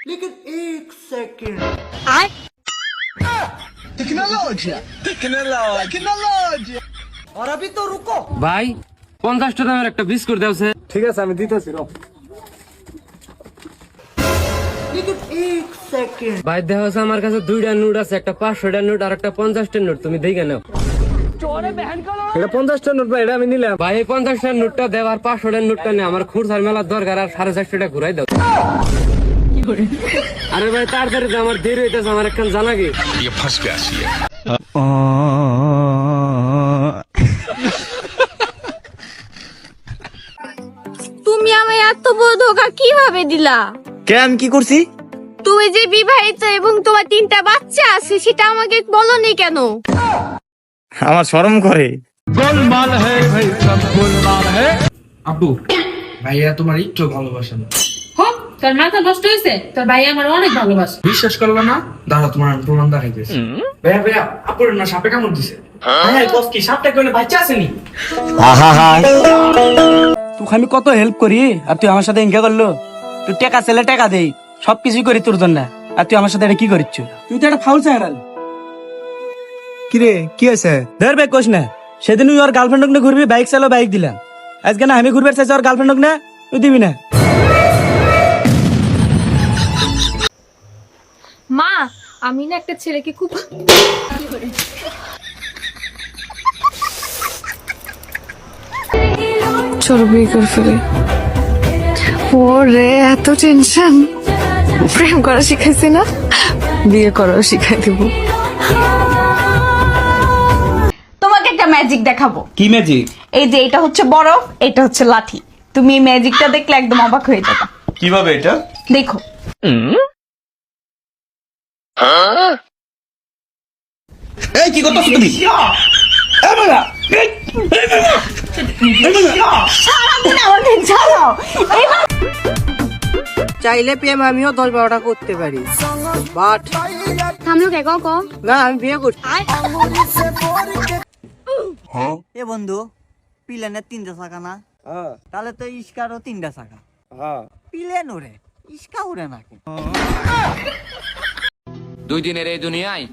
लेकिन एक second technology technology और अभी तो रुको ভাই 50 টাকা দামের একটা বিস্কুট দাওছে। ঠিক আছে আমি দিতেছি রো। लेकिन एक सेकंड ভাই দেখো আমার কাছে দুইটা নোট আছে, একটা 500 টাকার নোট আর একটা 50 টাকার নোট, তুমি দেখে নাও। এটা 50 টাকার নোট ভাই, এটা আমি নিলাম। ভাই এই 50 টাকার নোটটা দেও আর 500 টাকার নোটটা নে, আমার খুরসার মেলার দরকার আর 450 টাকা ঘুরাই দাও। আরে ভাই তাড়াতাড়ি দাও, আমার দেরি হইতাছে, আমার একখান জানা কি। ये फंस गया सी है। তুমি আমায় এত বড় ধোকা কিভাবে দিলা? क्या আমি কি করছি? তুমি যে বিবাহিত এবং তোমার 3টা বাচ্চা আছে সেটা আমাকে বলনি কেন? আমার শরম করে। আব্বু ভাইয়া তোমার একটু ভালোবাসে না। হোক তোর মাথা নষ্ট হয়েছে, তোর ভাই আমার অনেক ভালোবাসে। বিশ্বাস করবে না, দাঁড়া তোমার আমি প্রমাণ দেখাইতেছি। ভাইয়া ভাইয়া আপুর না সাপে কামড় দিছে। ভাইয়া কস কি সাপটা কোনে বাচ্চা আসেনি? তোকে আমি কত হেল্প করি আর তুই আমার সাথে ইনকা করলো। তুই টাকা ছেলে টাকা দেই, সবকিছু করি তোর জন্য, আর তুই আমার সাথে এটা কি করিস? তুই তো একটা ফাউল চাইরাল। কি রে কি আছে? ধরবে কোশ না, সেদিন ওর গার্লফ্রেন্ড নিয়ে ঘুরবি, বাইক চালো বাইক দিলাম। আজকে না আমি ঘুরবে চাইছি ওর গার্লফ্রেন্ড না, তুই দিবি না। মা, আমি না একটা ছেলেকে খুব চলো বিয়ে করে ফেলি। ওরে এত টেনশন, প্রেম করা শিখাইছি না, বিয়ে করাও শিখাই দেব। তোমাকে একটা ম্যাজিক দেখাবো। কি ম্যাজিক? এই যে এটা হচ্ছে বরফ, এটা হচ্ছে লাঠি। তুমি এই ম্যাজিকটা দেখলে একদম অবাক হয়ে যাবে। কিভাবে এটা? দেখো। এই কি করতেছ তুমি? সারাদিন আমাকে জ্বালাও। চাইলে প্রেম আমিও 10-12টা করতে পারি, বাট থামলো কে কো? না আমি বিয়ে করছি। এ বন্ধু, পিলেনের 3টা চাকা না? তাহলে তো ইস্কারও 3টা চাকা। পিলেন ওরে, ইস্কা উড়ে নাকি? 2 দিনের এই দুনিয়ায়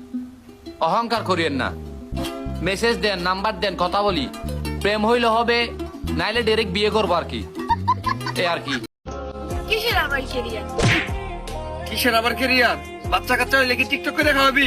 অহংকার করিয়েন না, মেসেজ দেন, নাম্বার দেন, কথা বলি। প্রেম হইলে হবে, নাইলে ডাইরেক্ট বিয়ে করবো আর কি, এ আর কি। কিসের আবার কেরিয়ার? কিসের আবার ক্যারিয়ার? বাচ্চা কাচ্চা হইলে কি টিকটক করে খাওয়াবি?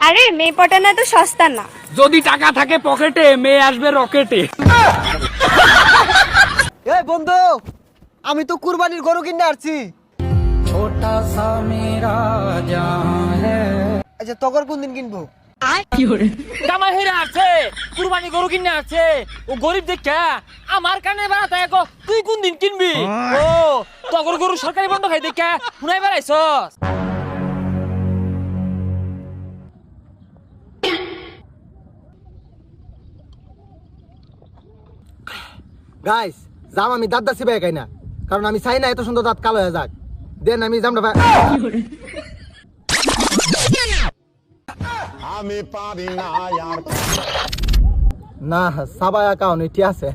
আরে মেয়ে পটানো তো সস্তা না। যদি টাকা থাকে পকেটে, মেয়ে আসবে রকেটে। এই বন্ধু, আমি তো কুরবানির গরু কিনে আসছি। ছোটা সা মেরা জান হ্যায়। আচ্ছা তখন কোন দিন কিনবো? জামা হেরে আছে, কুরবানি গরু কিনে আছে। ও গরিব দেখা আমার কানে বাড়াতে এখন তুই কোন দিন কিনবি? ও তগর গরু সরকারি বন্ধ খাই দেখা শুনাই বেড়াইছস। গাইস, জাম আমি দাঁত দাসি ভাই না, কারণ আমি চাই না এত সুন্দর দাঁত কালো হয়ে যাক। দেন আমি জামটা ভাই। আমি পারি না यार। না সাবাই অ্যাকাউন্ট এটি আছে।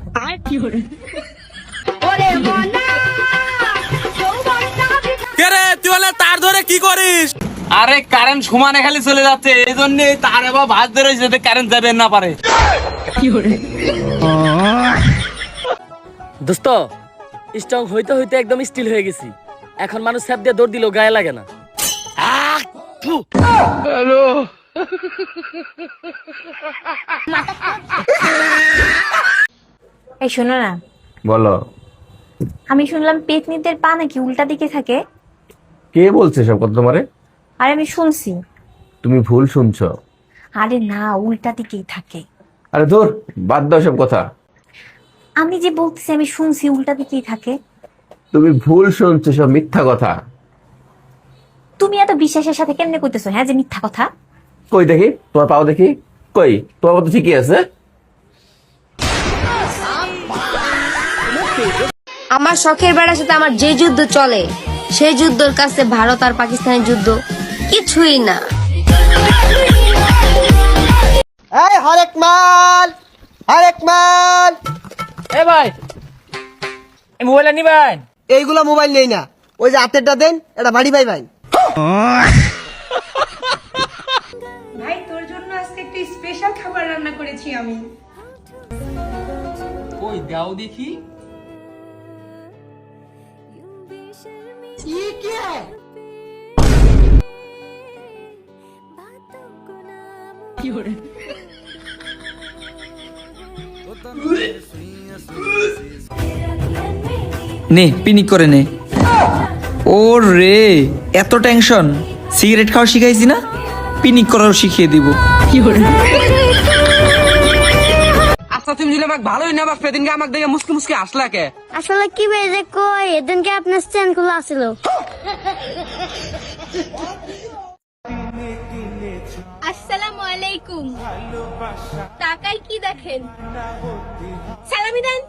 কে রে তুই বলে তার ধরে কি করিস? আরে কারেন্ট সমানে খালি চলে যাচ্ছে, এই জন্য তার এবার ভাঁজ ধরে যাতে কারেন্ট যাবে না পারে। দোস্ত, স্ট্রং হইতে হইতে একদম স্টিল হয়ে গেছি। এখন মানুষ স্যাপ দিয়ে দৌড় দিলেও গায়ে লাগে না। হ্যালো, এই শোনো না, বলো। আমি শুনলাম পেতনিদের পা নাকি উল্টা দিকে থাকে। কে বলছে সব কথা তোমারে? আরে আমি শুনছি। তুমি ভুল শুনছো। আরে না, উল্টা দিকেই থাকে। আরে ধুর, বাদ দাও সব কথা। আমি যে বলতেছি আমি শুনছি উল্টা দিকেই থাকে। তুমি ভুল শুনছো, সব মিথ্যা কথা। তুমি এত বিশ্বাসের সাথে কেমনে কইতেছো হ্যাঁ যে মিথ্যা কথা? কই দেখি তোমার পাও দেখি, কই তোমার মতো ঠিকই আছে। আমার শখের বেড়ার সাথে আমার যে যুদ্ধ চলে সেই যুদ্ধের কাছে ভারত আর পাকিস্তানের যুদ্ধ কিছুই না। এই হরেক মাল, হরেক মাল। এ ভাই এই মোবাইল নিবেন? এইগুলা মোবাইল নেই না, ওই যে হাতেরটা দেন, এটা বাড়ি ভাই ভাই। ভাই তোর জন্য আজকে একটা স্পেশাল খাবার রান্না করেছি আমি। ওই দাও দেখি। নে পিনিক করে নে। ও রে এত টেনশন, সিগারেট খাওয়া শিখাইছি না, পিনিক করাও শিখিয়ে দিব। আচ্ছা তুমি দিলে আমাকে ভালোই না বাস, এদিনকে আমাকে দেখে মুসকি মুসকি আসলা কে? আসলে কি বেজে কই এদিনকে আপনার স্ট্যান্ড খোলা ছিল। আসসালামু আলাইকুম। টাকায় কি দেখেন? সালামি দেন।